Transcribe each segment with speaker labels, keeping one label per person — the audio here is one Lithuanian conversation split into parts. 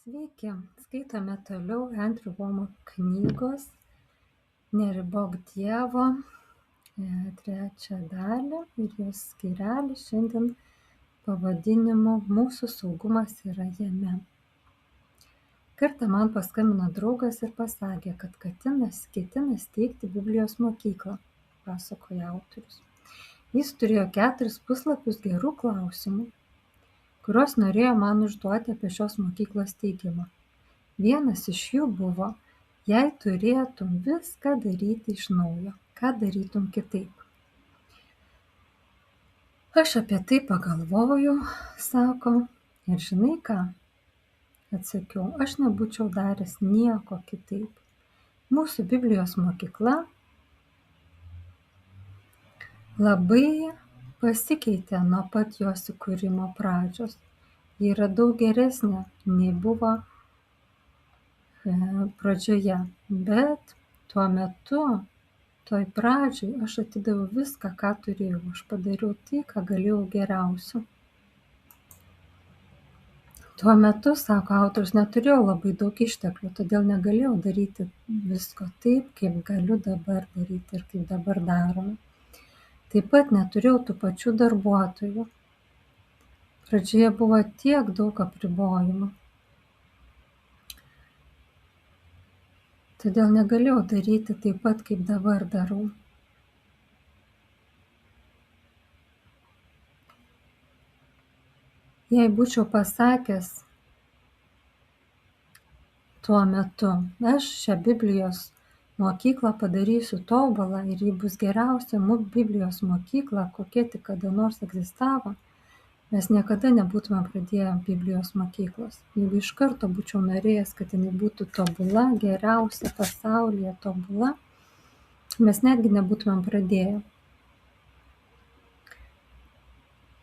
Speaker 1: Sveiki, skaitome toliau Andrew Womack knygos Neribok Dievo trečią dalį ir jos skyrelį šiandien pavadinimu Mūsų saugumas yra jame. Kartą man paskambino draugas ir pasakė, kad ketina steigti Biblijos mokyklą, pasakoja autorius. Jis turėjo 4 puslapius gerų klausimų, kuriuos norėjo man užduoti apie šios mokyklos steigimą. Vienas iš jų buvo: jei turėtum viską daryti iš naujo, ką darytum kitaip? Aš apie tai pagalvojau, sako, ir žinai ką? Atsakiau, aš nebūčiau daręs nieko kitaip. Mūsų Biblijos mokykla labai pasikeitė nuo pat jos įkūrimo pradžios. Ji yra daug geresnė nei buvo pradžioje, bet tuo metu, toj pradžioj, aš atidaviau viską, ką turėjau. Aš padariau tai, ką galėjau geriausio. Tuo metu, sako autorius, neturėjau labai daug išteklių, todėl negalėjau daryti visko taip, kaip galiu dabar daryti ir kaip dabar darome. Taip pat neturėjau tų pačių darbuotojų. Pradžioje buvo tiek daug apribojimų. Todėl negalėjau daryti taip pat, kaip dabar darau. Jei būčiau pasakęs tuo metu, aš šią Biblijos mokyklą padarysiu tobulą ir ji bus geriausia Biblijos mokykla, kokia tik kada nors egzistavo, mes niekada nebūtume pradėję Biblijos mokyklos. Jeigu iš karto būčiau norėjęs, kad jinai būtų tobula, geriausia pasaulyje tobula, mes netgi nebūtumėm pradėję.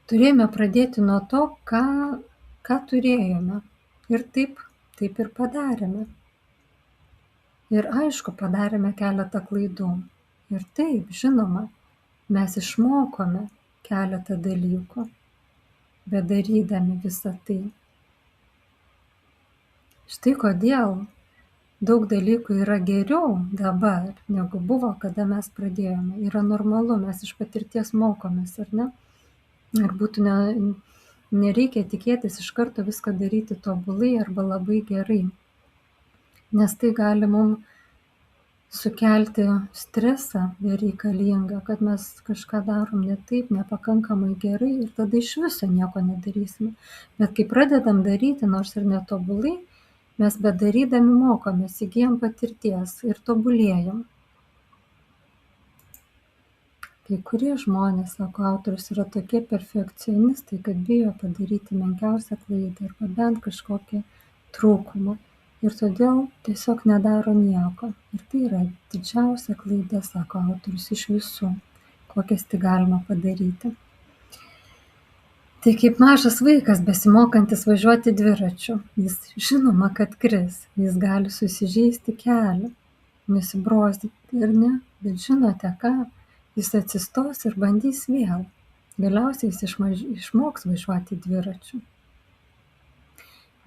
Speaker 1: Turėjome pradėti nuo to, ką turėjome. Ir taip ir padarėme. Ir aišku, padarėme keletą klaidų. Ir taip, žinoma, mes išmokome keletą dalykų, bedarydami visą tai. Štai kodėl daug dalykų yra geriau dabar, negu buvo, kada mes pradėjome. Yra normalu, mes iš patirties mokomės, ar ne? Ir būtų nereikia tikėtis iš karto viską daryti tobulai arba labai gerai, nes tai gali mums sukelti stresą bereikalingą, kad mes kažką darom ne taip, nepakankamai gerai ir tada iš viso nieko nedarysime. Bet kai pradedam daryti, nors ir netobulai, mes bedarydami mokomės, įgyjam patirties ir tobulėjam. Kai kurie žmonės, sako autorius, yra tokie perfekcionistai, kad bijo padaryti menkiausią klaidą arba bent kažkokį trūkumą ir todėl tiesiog nedaro nieko. Ir tai yra didžiausia klaida, sako autorius, iš visų, kokias tai galima padaryti. Tai kaip mažas vaikas besimokantis važiuoti dviračiu. Jis žinoma, kad kris, jis gali susižeisti kelią, nusibrozdyti ir ne, bet žinote ką? Jis atsistos ir bandys vėl. Galiausiai jis išmoks važiuoti dviračiu.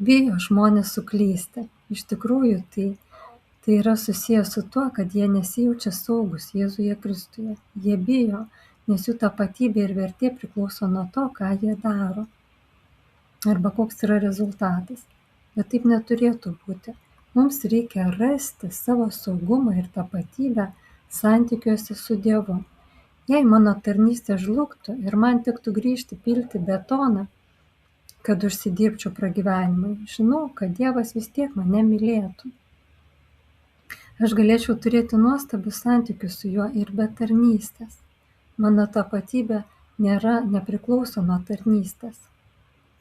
Speaker 1: Bijo žmonės suklysti. Iš tikrųjų, tai yra susijęs su tuo, kad jie nesijaučia saugus Jėzuje Kristuje. Jie bijo, nes jų tapatybė ir vertė priklauso nuo to, ką jie daro. Arba koks yra rezultatas. Bet taip neturėtų būti. Mums reikia rasti savo saugumą ir tapatybę santykiuose su Dievu. Jei mano tarnystė žlugtų ir man tektų grįžti pilti betoną, kad užsidirbčiau pragyvenimui, žinau, kad Dievas vis tiek mane mylėtų. Aš galėčiau turėti nuostabius santykius su juo ir be tarnystės. Mano tapatybė nepriklauso nuo tarnystės.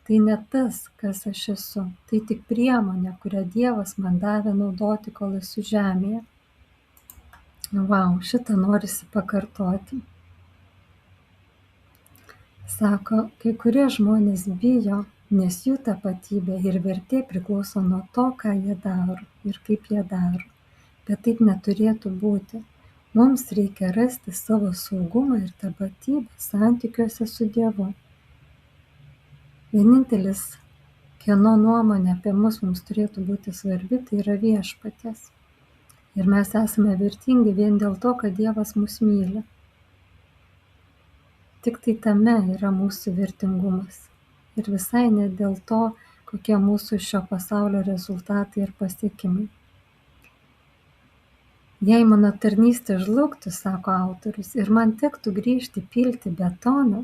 Speaker 1: Tai ne tas, kas aš esu, tai tik priemonė, kurią Dievas man davė naudoti, kol esu žemėje. Vau, šitą norisi pakartoti. Sako, kai kurie žmonės bijo, nes jų tapatybė ir vertė priklauso nuo to, ką jie daro ir kaip jie daro. Bet taip neturėtų būti. Mums reikia rasti savo saugumą ir tapatybę santykiuose su Dievu. Vienintelis kieno nuomonė apie mus mums turėtų būti svarbi, tai yra Viešpaties. Ir mes esame vertingi vien dėl to, kad Dievas mus myli. Tik tai tame yra mūsų vertingumas. Ir visai ne dėl to, kokie mūsų šio pasaulio rezultatai ir pasiekimai. Jei mano tarnystė žlugtų, sako autorius, ir man tektų grįžti pilti betoną,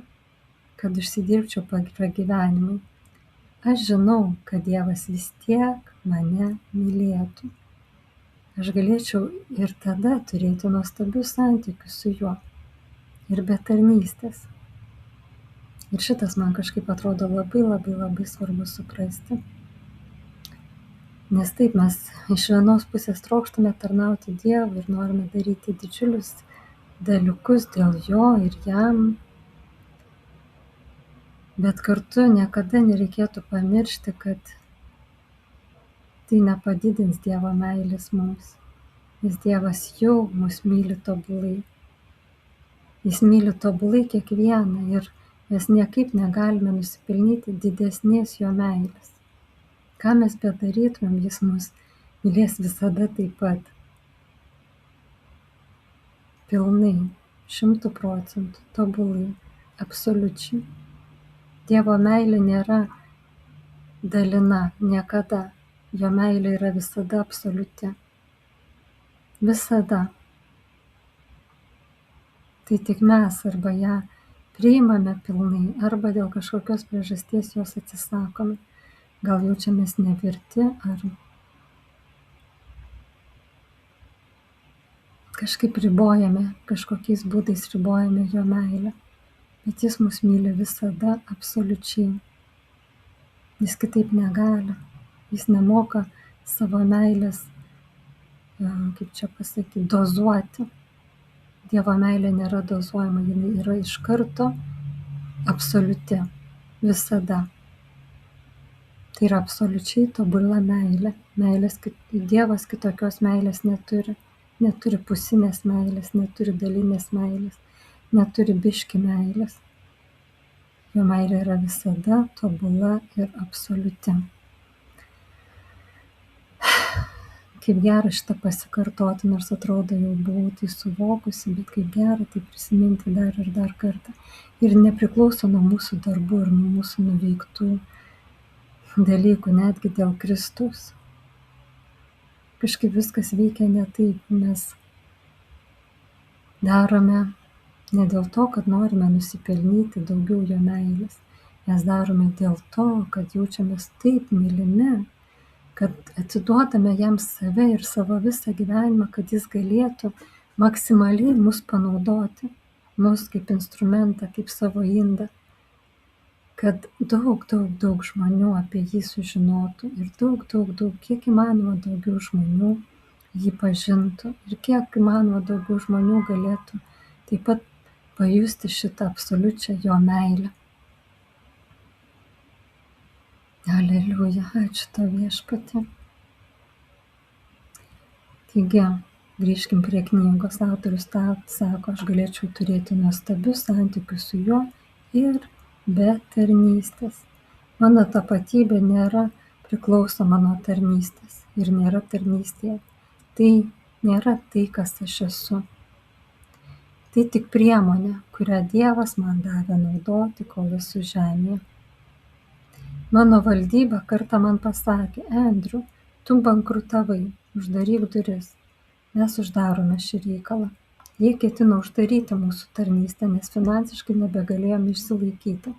Speaker 1: kad užsidirbčiau pragyvenimui, aš žinau, kad Dievas vis tiek mane mylėtų. Aš galėčiau ir tada turėti nuostabius santykius su juo ir be tarnystės. Ir šitas man kažkaip atrodo labai svarbu suprasti. Nes taip mes iš vienos pusės trokštame tarnauti Dievui ir norime daryti didžiulius dalykus dėl jo ir jam. Bet kartu niekada nereikėtų pamiršti, kad tai nepadidins Dievo meilės mums. Nes Dievas jau mus myli tobulai. Jis myli tobulai kiekvieną ir mes niekaip negalime nusipelnyti didesnės jo meilės. Ką mes bedarytumėm, jis mus mylės visada taip pat. Pilnai, 100%, tobulai, absoliučiai. Dievo meilė nėra dalina, niekada. Jo meilė yra visada absoliuti. Visada. Tai tik mes arba ją priimame pilnai, arba dėl kažkokios priežasties jos atsisakome. Gal jaučiamės neverti, ar kažkaip ribojame, kažkokiais būdais ribojame jo meilę. Bet jis mus myli visada absoliučiai. Jis kitaip negali. Jis nemoka savo meilės, kaip čia pasakyti, dozuoti. Dievo meilė nėra dozuojama, jinai yra iš karto absoliuti. Visada. Tai yra absoliučiai tobula meilė. Dievas kitokios meilės neturi. Neturi pusinės meilės, neturi dalinės meilės, neturi biški meilės. Jo meilė yra visada tobula ir absoliuti. Kaip gera šitą pasikartoti, nors atrodo jau buvau tai suvokusi, bet kaip gera tai prisiminti dar ir dar kartą. Ir nepriklauso nuo mūsų darbų ir nuo mūsų nuveiktų dalykų, netgi dėl Kristaus. Kažkaip viskas veikia ne taip, mes darome ne dėl to, kad norime nusipelnyti daugiau jo meilės. Mes darome dėl to, kad jaučiamės taip mylimi, kad atiduodame jam save ir savo visą gyvenimą, kad jis galėtų maksimaliai mus panaudoti, mus kaip instrumentą, kaip savo indą, kad daug žmonių apie jį sužinotų ir daug, kiek įmanoma daugiau žmonių jį pažintų ir kiek įmanoma daugiau žmonių galėtų taip pat pajusti šitą absoliučią jo meilę. Aleliuja, ačiū tau Viešpatie. Taigi, grįžkim prie knygos. Autorius sako, aš galėčiau turėti nuostabius santykius su juo ir be tarnystės. Mano tapatybė nėra priklausoma nuo tarnystės ir nėra tarnystėje. Tai nėra tai, kas aš esu. Tai tik priemonė, kurią Dievas man davė naudoti, kol esu žemėje. Mano valdyba kartą man pasakė, Andrew, tu bankrutavai, uždaryk duris. Mes uždarome šį reikalą. Jie ketino uždaryti mūsų tarnystę, nes finansiškai nebegalėjome išsilaikyti.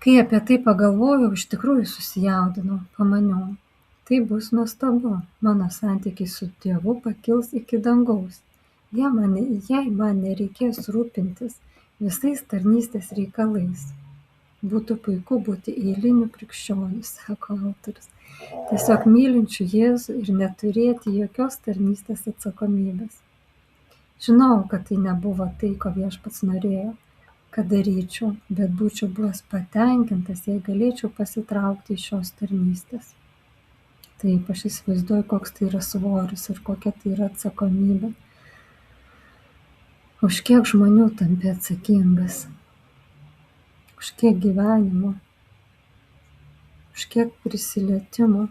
Speaker 1: Kai apie tai pagalvojau, iš tikrųjų susijaudinau, pamaniau, tai bus nuostabu, mano santykiai su Dievu pakils iki dangaus. Jei man nereikės rūpintis visais tarnystės reikalais. Būtų puiku būti eiliniu krikščioniu, sako autorius. Tiesiog mylinčiu Jėzų ir neturėti jokios tarnystės atsakomybės. Žinau, kad tai nebuvo tai, ko Viešpats norėjo, kad daryčiau, bet būčiau buvęs patenkintas, jei galėčiau pasitraukti iš šios tarnystės. Taip, aš įsivaizduoju, koks tai yra svoris ir kokia tai yra atsakomybė. Už kiek žmonių tampi atsakingas? Už kiek gyvenimo? už kiek prisilietimų.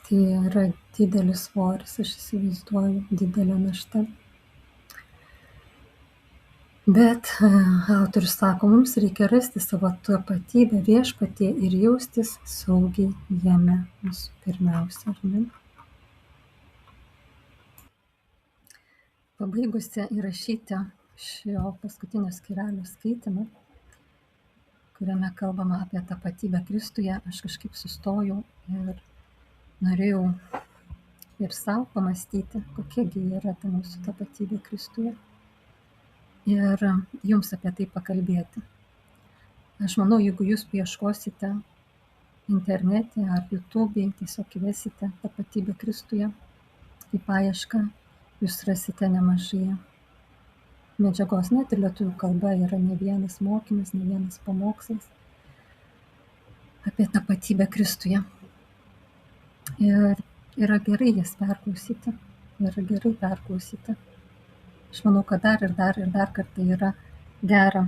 Speaker 1: Tai yra didelis svoris, aš įsivaizduoju, didelė našta. Bet autorius sako, mums reikia rasti savo tapatybę viešpatyje ir jaustis saugiai jame visų pirmiausia, ar ne? Pabaigusi įrašyti šio paskutinio skyrelio skaitymą, kuriame kalbama apie tapatybę Kristuje, aš kažkaip sustojau ir norėjau ir savo pamastyti, kokiagi yra ta mūsų tapatybė Kristuje. Ir jums apie tai pakalbėti. Aš manau, jeigu jūs paieškosite internete ar YouTube'e, tiesiog įvesite tapatybę Kristuje į paiešką, jūs rasite nemažai medžiagos. Net ir lietuvių kalba yra ne vienas mokymas, ne vienas pamokslas apie tapatybę Kristuje. Ir yra gerai jas perklausyti. Yra gerai perklausyti. Aš manau, kad dar kartą yra gera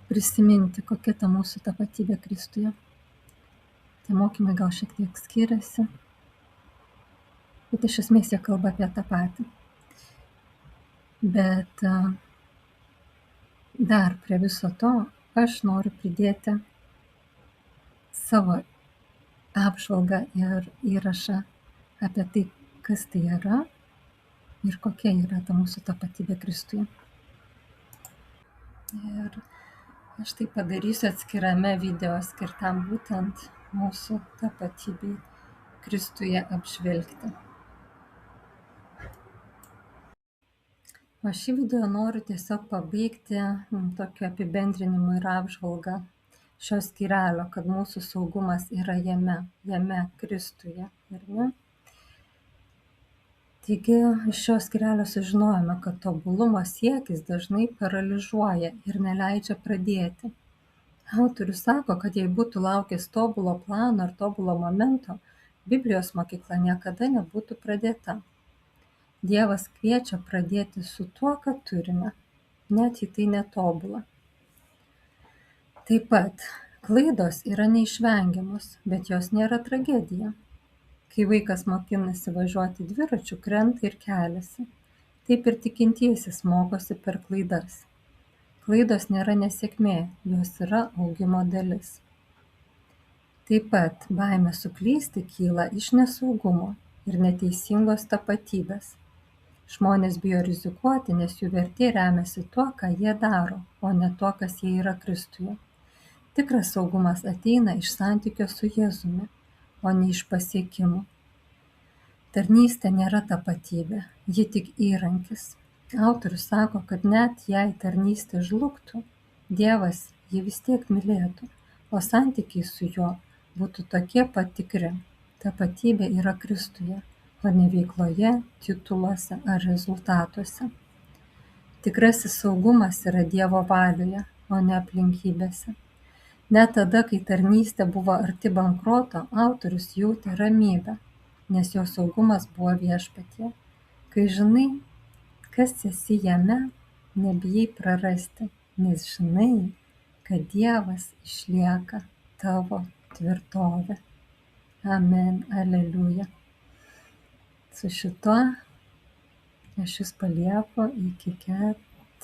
Speaker 1: prisiminti, kokia ta mūsų tapatybė Kristuje. Tie mokymai gal šiek tiek skiriasi, bet iš esmės jie kalba apie tą patį. Bet dar prie viso to aš noriu pridėti savo apžvalgą ir įrašą apie tai, kas tai yra ir kokia yra ta mūsų tapatybė Kristuje. Ir aš tai padarysiu atskirame video skirtam būtent mūsų tapatybei Kristuje apžvelgti. O šį video noriu tiesiog pabaigti tokiu apibendrinimu ir apžvalga šio skyrelio, kad mūsų saugumas yra jame Kristuje, ar ne? Taigi iš šio skyrelio sužinojome, kad tobulumo siekis dažnai paralyžiuoja ir neleidžia pradėti. Autorius sako, kad jei būtų laukęs tobulo plano ar tobulo momento, Biblijos mokykla niekada nebūtų pradėta. Dievas kviečia pradėti su tuo, ką turime, net jei tai netobula. Taip pat klaidos yra neišvengiamos, bet jos nėra tragedija. Kai vaikas mokinasi važiuoti dviračiu, krenta ir keliasi. Taip ir tikintiesis mokosi per klaidas. Klaidos nėra nesėkmė, jos yra augimo dalis. Taip pat baimė suklysti kyla iš nesaugumo ir neteisingos tapatybės. Žmonės bijo rizikuoti, nes jų vertė remiasi tuo, ką jie daro, o ne tuo, kas jie yra Kristuje. Tikras saugumas ateina iš santykio su Jėzumi, o ne iš pasiekimų. Tarnystė nėra tapatybė, ji tik įrankis. Autorius sako, kad net jei tarnystė žlugtų, Dievas jį vis tiek mylėtų, o santykiai su juo būtų tokie pat tikri. Tapatybė yra Kristuje, o ne veikloje, tituluose ar rezultatuose. Tikrasis saugumas yra Dievo valioje, o ne aplinkybėse. Net tada, kai tarnystė buvo arti bankroto, autorius jautė ramybę, nes jo saugumas buvo viešpatyje. Kai žinai, kas esi jame, nebijai prarasti, nes žinai, kad Dievas išlieka tavo tvirtovė. Amen, aleliuja. Su šituo aš jus palieku iki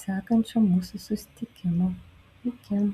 Speaker 1: sekančio mūsų susitikimo. Iki.